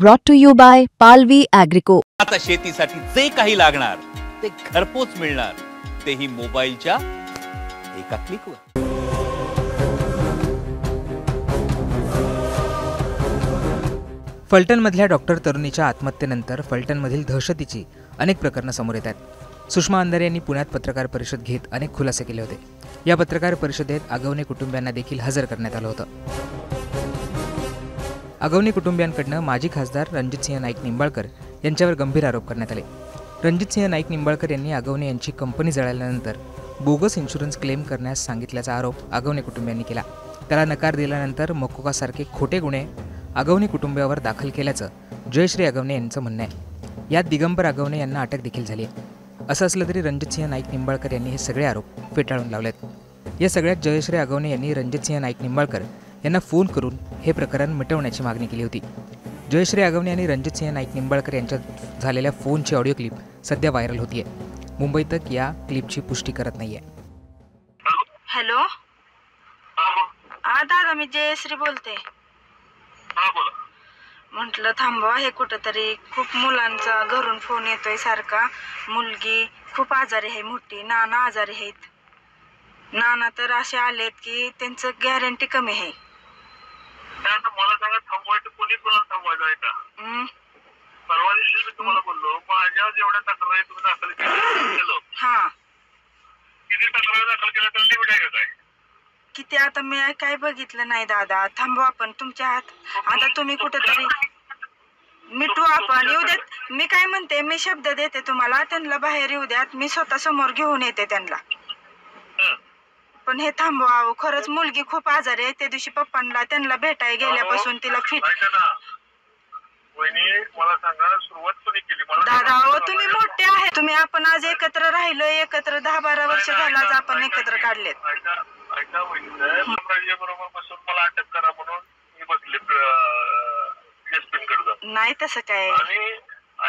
Brought to you by Palvi Agrico. आता शेतीसाठी जे काही लागणार ते घरपोच मिळणार, तेही मोबाईलच्या एका क्लिकवर। फलटणमधल्या डॉक्टर तरुणीच्या आत्महत्येनंतर फलटणमधील दहशतीची अनेक प्रकरणं समोर येत आहेत। सुषमा अंधारे यांनी पुण्यात पत्रकार परिषद घेत अनेक खुलासे केले होते। या पत्रकार परिषदेत आगवणे कुटुंबियांना देखील हजर करण्यात आलं होतं। आगवणे कुटुंबियांकडून माजी खासदार रणजितसिंह नाईक निंबाळकर यांच्यावर गंभीर आरोप करण्यात आले। रणजितसिंह नाईक निंबाळकर यांनी आगवणे यांची कंपनी जळाल्यानंतर बोगस इन्शुरन्स क्लेम करण्यास सांगितल्याचा आरोप आगवणे कुटुंबियांनी केला। त्याला नकार दिल्यानंतर मकोकासारखे खोटे गुन्हे आगवणे कुटुंबियावर दाखल केल्याचं जयश्री आगवणे यांचं म्हणणं आहे। यात दिगंबर आगवणे यांना अटक देखील झाली आहे। असं असलं तरी रणजितसिंह नाईक निंबाळकर यांनी हे सगळे आरोप फेटाळून लावलेत। या सगळ्यात जयश्री आगवणे यांनी रणजितसिंह नाईक निंबाळकर यांना फोन करून हे प्रकरण मिटवण्याची मागणी केली होती। जयश्री आगवणे आणि रणजितसिंह नाईक निंबाळकर यांच्यात झालेल्या फोनची ऑडिओ क्लिप सध्या व्हायरल होतीये। मुंबई तक या क्लिपची पुष्टी करत नाहीये। हॅलो, दादा मी जयश्री बोलते। म्हटलं थांबवा, हे कुठंतरी खूप मुलांचा घरून फोन येतोय सारखा। मुलगी खूप आजारी आहे, मोठी नाना आजारी आहेत। नाना तर असे आलेत की त्यांचं गॅरंटी कमी आहे। मला सांगा, थांबवायचं कोणी कोणाला थांबवायचं आहे का? परवा दिवशी मी तुम्हाला बोललो, माझ्या जेवढ्या तक्रारी तुम्ही दाखल केलं, हा किती तक्रारी दाखल केल्या तर लिमिट आहे काय? किती आता मी काय बघितलं नाही दादा। थांबवा आपण, तुमच्या हात आता तुम्ही कुठेतरी मिटू आपण। येऊ देत, मी काय म्हणते, मी शब्द देते तुम्हाला, त्यांना बाहेर येऊ द्यात, मी स्वतः समोर घेऊन येते त्यांना। पण हे थांबवा, खरंच मुलगी खूप आजारी आहे। त्या दिवशी पप्पांना त्यांना भेटाय गेल्यापासून तिला फिट। मला सांगा, सुरुवात कोणी केली? दादा तुम्ही मोठे आहे, तुम्ही आपण आज एकत्र राहिलो, एकत्र 10-12 वर्ष झालं आज आपण एकत्र काढलेत। ऐका बरोबर बसून मला अटक करा म्हणून मी बसले नाही तसं काय। आणि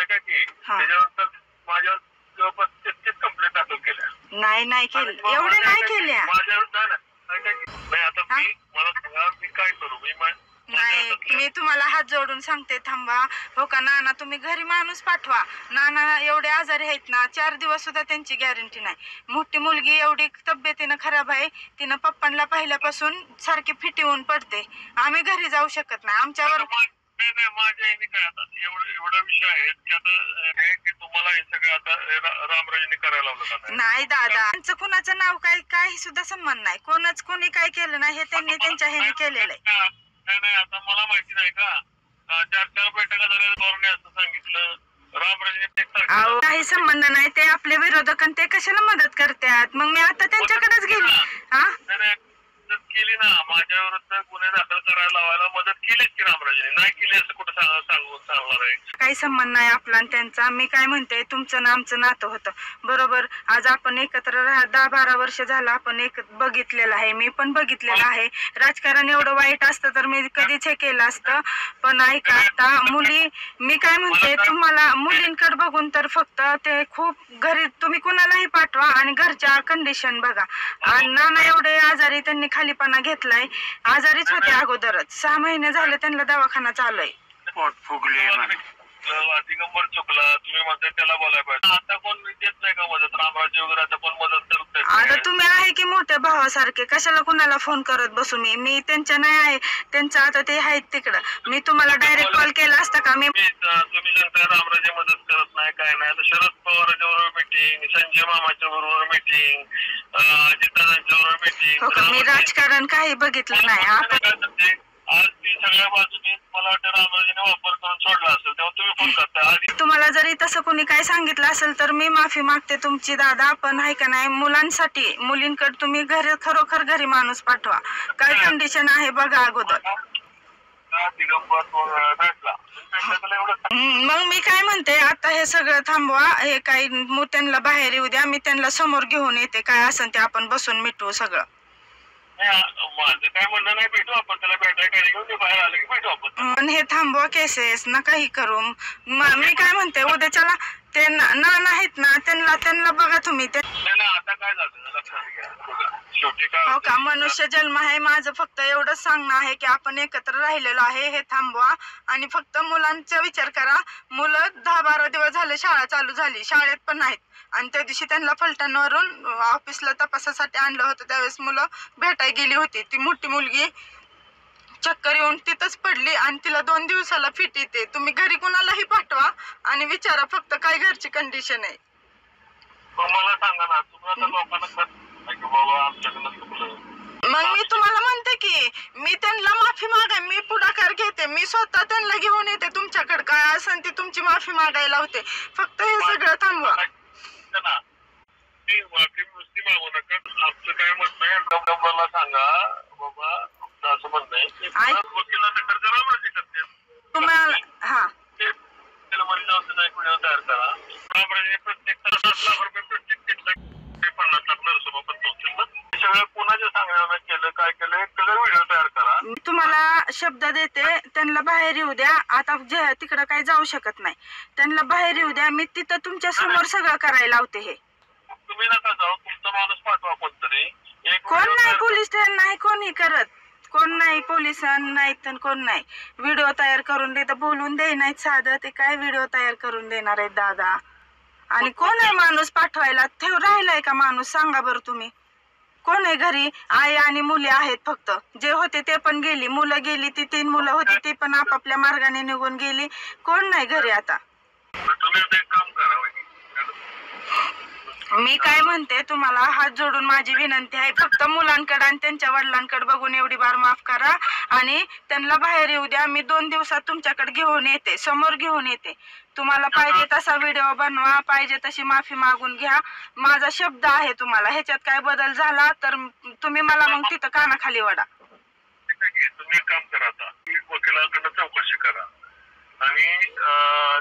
ऐका की त्याच्यानंतर माझ्या जवळपास 33 कंप्लेंट दाखल केल्या। नाही केलं, एवढे नाही केल्या माझ्या। ऐका की नाही, आता मला सांगा मी काय करू? नाही, मी तुम्हाला हात जोडून सांगते, थांबा। हो का नाना, तुम्ही घरी माणूस पाठवा। नाना एवढे आजारी आहेत ना, 4 दिवस सुद्धा त्यांची गॅरंटी नाही। मोठी मुलगी एवढी तब्येतीनं खराब आहे, तिनं पप्पांना पाहिल्यापासून सारखी फिट येऊन पडते। आम्ही घरी जाऊ शकत नाही, आमच्यावर नाही माझ्या याने काय आता एवढा विषय आहे की आता की तुम्हाला हे सगळं आता रामराजेने करायला लावलं नाही दादा, त्यांचं कुणाचं नाव काही सुद्धा संबंध नाही। कोणी काय केलं नाही, हे त्यांनी त्यांच्या ह्याने केलेलं आहे। नाही आता मला माहिती नाही का, 4 बैठका झाल्या असं सांगितलं रामराजे। काही संबंध नाही, ते आपले विरोधक ते कशाला मदत करतात? मग मी आता त्यांच्याकडेच गेली। केली ना, माझ्या विरुद्ध गुन्हे दाखल करायला लावायला मदत केलीच की रामराजेने? नाही केली असं कुठं सांगणार आहे? काही संबंध नाही आपला आणि त्यांचा। मी काय म्हणते, तुमचं ना आमचं नातं होतं बरोबर। आज आपण एकत्र 10-12 वर्ष झालं आपण एक बघितलेलं आहे, मी पण बघितलेलं आहे। राजकारण एवढं वाईट असतं तर मी कधीच हे केलं असतं। पण ऐका, आता मी काय म्हणते, तुम्हाला मुलींकडे बघून तर फक्त ते खूप घरी तुम्ही कुणालाही पाठवा आणि घरच्या कंडिशन बघा। आणि नाना एवढे आजारी, त्यांनी खालीपणा घेतलाय, आजारीच होते अगोदरच। 6 महिने झाले त्यांना दवाखाना चालू आहे। पोट फुगले, दिगंबर चुकला, तुम्ही म्हणताय त्याला बोलायला पाहिजे। आता कोण देत नाही का मदत? रामराजे वगैरे आता कोण मदत करत? आता तुम्ही आहे की मोठ्या भावासारखे, कशाला कुणाला फोन करत बसू? मी त्यांच्या नाही आहे, त्यांचं आता ते आहेत तिकडं। मी तुम्हाला डायरेक्ट कॉल केला असता का? तुम्ही सांगताय रामराजे मदत करत नाही, काय नाही। आता शरद पवारांच्या बरोबर मीटिंग, संजय मामाच्या बरोबर मीटिंग, अजितदादांच्या बरोबर मीटिंग। मी राजकारण काही बघितलं नाही। आपण आज ती सगळ्या बाजूने मला वाटतं रामराजेने वापर करून सोडला असेल, तेव्हा तुम्ही फोन करता। तुम्हाला जरी तसं कोणी काय सांगितलं असेल तर मी माफी मागते तुमची दादा। पण आहे का नाही, मुलांसाठी मुलींकडे तुम्ही खरोखर घरी माणूस पाठवा। काय कंडिशन आहे बघा अगोदर। मग मी काय म्हणते, आता हे सगळं थांबवा, हे काही त्यांना बाहेर येऊ द्या, मी त्यांना समोर घेऊन येते। काय असेल ते आपण बसून मिटवू सगळं। माझं काय म्हणणं नाही, भेटू आपण, त्याला भेटायला घेऊन बाहेर आलं की भेटू आपण। पण हे थांबवा केसेस ना, काही करू। मी काय म्हणते, उद्याच्याला ते नाना आहेत ना, त्यांना बघा तुम्ही। आता काय झालं लक्षात घ्या, शेवटी काय हो का, मनुष्य जन्म आहे. माझं फक्त एवढंच सांगणं आहे की आपण एकत्र राहिलेलो आहे हे थांबवा आणि फक्त मुलांचा विचार करा. मुलं 10-12 दिवस झाले शाळा चालू झाली, शाळेत पण नाहीत आणि त्या दिवशी त्यांना फलटणवरून ऑफिसला तपासासाठी आणलं होतं. त्यावेळेस मुलं भेटायला गेली होती. ती मोठी मुलगी चक्कर येऊन तिथंच पडली आणि तिला 2 दिवसाला फिट येते. तुम्ही घरी कुणालाही पाठवा आणि विचारा फक्त काय घरची कंडिशन आहे. मला सांगा ना, तुम्ही आता लोकांना बाबा आमच्याकडनं चुकलं. मग मी तुम्हाला म्हणते की मी त्यांना माफी मागाय, मी पुढाकार घेते, मी स्वतः त्यांना घेऊन येते तुमच्याकडे. काय असेल ती तुमची माफी मागायला होते. फक्त हे सगळं थांबवा. माफी नुसती मागू नका. आमचं काय म्हणणं आहे, मला सांगा बाबा, असं म्हणणं आहे वकिलांना खर्च रामराजे करते तुम्हाला. हा, त्याला म्हणजे एक व्हिडिओ तयार करा. रामराजे प्रत्येक 7 लाख रुपये प्रत्येक 50 लाख नरसोबा पण पोहोचेल. सगळं कोणाच्या सांगण्यानं केलं, काय केलं, सगळं व्हिडिओ तयार करा. मी तुम्हाला शब्द देते, त्यांना बाहेर येऊ द्या. आता जे तिकडं काही जाऊ शकत नाही, त्यांना बाहेर येऊ द्या. मी तिथं तुमच्या समोर सगळं करायला लावते. हे तुम्ही नका जाऊ, तुमचा माणूस पाठवा कोणतरी. कोण नाही, पोलीस स्टेशन नाही कोणी करत, कोण नाही, पोलिस नाही तर कोण नाही. व्हिडिओ तयार करून देत, बोलून दे नाहीत साधं. ते काय व्हिडिओ तयार करून देणार आहेत दादा? आणि कोण आहे माणूस पाठवायला? ठेव राहिलाय का माणूस? सांगा बरं तुम्ही. कोण आहे घरी? आई आणि मुले आहेत फक्त. जे होते ते पण गेली, मुलं गेली. ती 3 मुलं होती ती पण आपापल्या मार्गाने निघून गेली. कोण नाही घरी आता. तुम्ही एक काम करा. मी काय म्हणते, तुम्हाला हात जोडून माझी विनंती आहे, फक्त मुलांकडे आणि त्यांच्या वडिलांकडे बघून एवढी बार माफ करा आणि त्यांना बाहेर येऊ द्या. मी 2 दिवसात तुमच्याकडे घेऊन येते, समोर घेऊन येते. तुम्हाला पाहिजे तसा व्हिडिओ बनवा, पाहिजे तशी माफी मागून घ्या. माझा शब्द आहे तुम्हाला. ह्याच्यात काय बदल झाला तर तुम्ही मला मग तिथं कानाखाली वडा. तुम्ही काम करा, आता वकिलाकडनं चौकशी करा आणि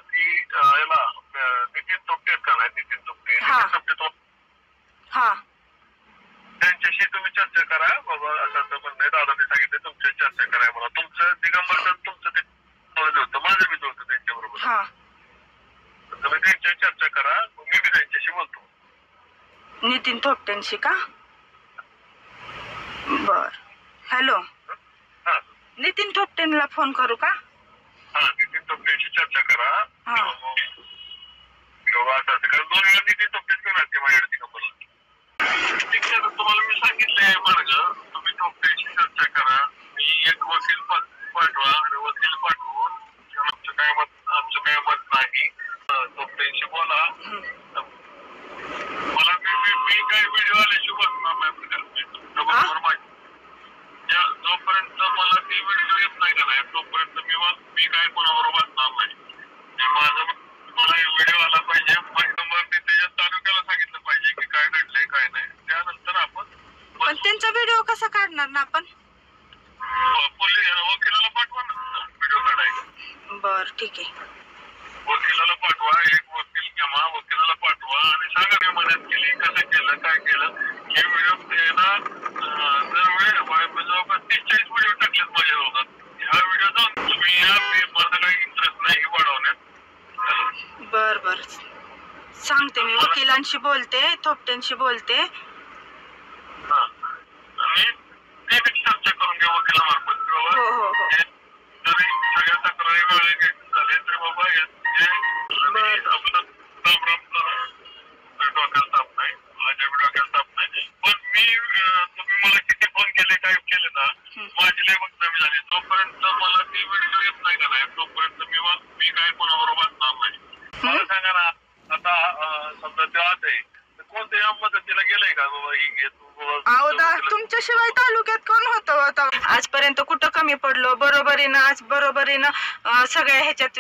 ती याला नितीन तोपटे का नाही, नितीन तोपटे हा, त्यांच्याशी तुम्ही चर्चा करा. बाबा असं म्हणणं आहे, दादाने सांगितलं तुमची चर्चा करा मला. तुमचं दिगंबर तुमचं ते नॉलेज होतं, माझं बी होतं त्यांच्याबरोबर. तुम्ही त्यांच्याशी चर्चा करा, मी बी त्यांच्याशी बोलतो. नितीन थोपटेंशी का? बर. हॅलो, नितीन थोपटेंना फोन करू का? हा, नितीन तोपटेंशी चर्चा करा. कारण 2 वेळा नितीन तोपटेच घेऊन असते माझ्याकडे दिगंबरला. ठीक आहे, तुम्हाला मी सांगितलंय मार्ग. तुम्ही तोपटेंशी चर्चा करा. मी एक वकील पाठवा आणि वकील पाठवून आमचं काय मत नाही, तोपटेंशी बोला. मला मी काय व्हिडिओ आल्याशी बसणार नाही. जोपर्यंत मला ती व्हिडिओ येत नाही का नाही, तोपर्यंत मी काय कोणाबरोबर बसणार नाही. मला व्हिडिओ आला पाहिजे. मग मी त्याच्या तालुक्याला सांगितलं पाहिजे की काय घडलंय काय नाही. त्यानंतर आपण पण त्यांचा व्हिडिओ कसा काढणार ना आपण? वकिलाला पाठवा ना व्हिडिओ काढायचा. बर, ठीक आहे. वकिलाला पाठवा, एक वकील किंवा वकिलाला पाठवा आणि सांगा मी मदत केली, कसं केलं, काय केलं. हे व्हिडिओ द्यायला जवळपास 43 व्हिडिओ टाकलेत माझ्या दोघात. हा व्हिडिओ जाऊन तुम्ही या, माझा काही इंटरेस्ट नाही वाढवण्यात. बर बर, सांगते मी. वकिलांशी बोलते, थोपटेंशी बोलते. आणि ते चर्चा करून घ्या वकिलामार्फत. हो. जरी सगळ्या तक्रारी वेळेला झाले तरी बाबा आपलं राम डोक्याला ताप नाही, माझ्या डोक्याला ताप नाही. पण तुम्ही मला किती फोन केले, काय केले ना, माझी लय बदनामी झाली. जोपर्यंत मला ती व्हिडिओ येत नाही का नाही, तोपर्यंत मी काय कोणाबरोबर बसणार नाही. मला सांगा ना, आता समजा ते आत आहे, कोणत्या मदतीला गेलंय का बाबा? तुमच्याशिवाय तालुक्यात कोण होतं आजपर्यंत? कुठं कमी पडलो? बरोबरीनं आज बरोबरीनं सगळ्या ह्याच्यात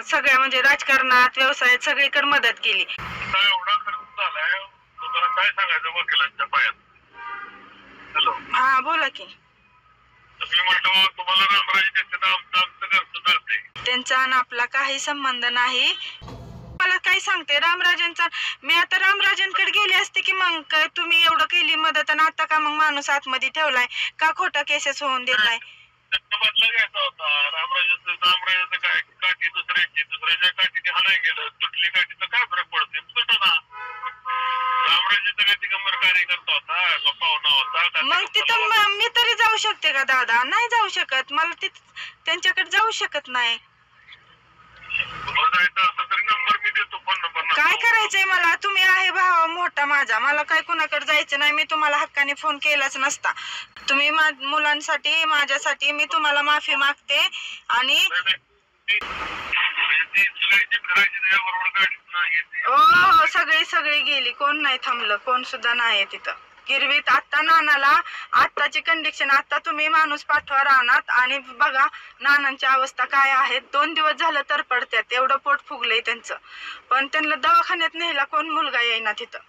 सगळ्या म्हणजे राजकारणात, व्यवसायात सगळीकडे मदत केली. एवढा खर्च झालाय, तुम्हाला काय सांगायचं वकिलांच्या पायात? हॅलो, हा बोला की. मी म्हटलं तुम्हाला रामराजे देते, आमचं घरचं धरते. त्यांचा आणि आपला काही संबंध नाही. मला काय सांगते रामराजांचा? मी आता रामराजांकडे गेले असते की मग काय तुम्ही एवढं केली मदत आणि आता का मग माणूस आतमध्ये ठेवलाय का? खोटा केसेस होऊन देताय. बदला घ्यायचा होता. रामराजाचं काय काठी दुसऱ्याच्या काठीने हाणाय गेलं, तुटली काठीचं काय फरक पडते? सुट ना. रामराजे सगळे दिगंबर कार्यकर्ता होता, पाहुणा होता, बघा दादा, नाही जाऊ शकत, मला त्यांच्याकडे जाऊ शकत नाही. तुम्हाला जायचं असं तरी नंबर मी देतो, फोन नंबर. काय करायचंय मला, तुम्ही आहे भाव मोठा माझा, मला काय कुणाकडे जायचं नाही. मी तुम्हाला हक्काने फोन केलाच नसता. तुम्ही मुलांसाठी माझ्यासाठी मी तुम्हाला माफी मागते. आणि हो सगळी गेली, कोण नाही थांबलं, कोण सुद्धा नाही तिथं गिरवीत. आता नानाला आत्ताची कंडिशन, आता तुम्ही माणूस पाठवा रानात आणि बघा नानांची अवस्था काय आहे. 2 दिवस झालं तर पडत्यात, एवढं पोट फुगलंय त्यांचं. पण त्यांना दवाखान्यात न्यायला कोण मुलगा येईना तिथं.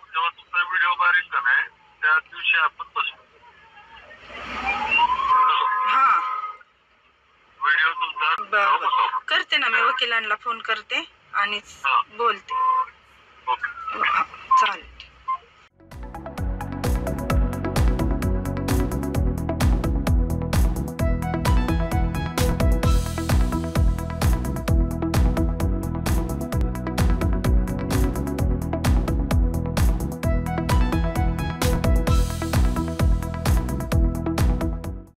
जेव्हा तुमचा व्हिडिओ बारीक का नाही त्या दिवशी आपण बसू. हा व्हिडिओ तुमचा बरं करते ना मी, वकिलांना फोन करते आणि बोलते. ओके. चालेल.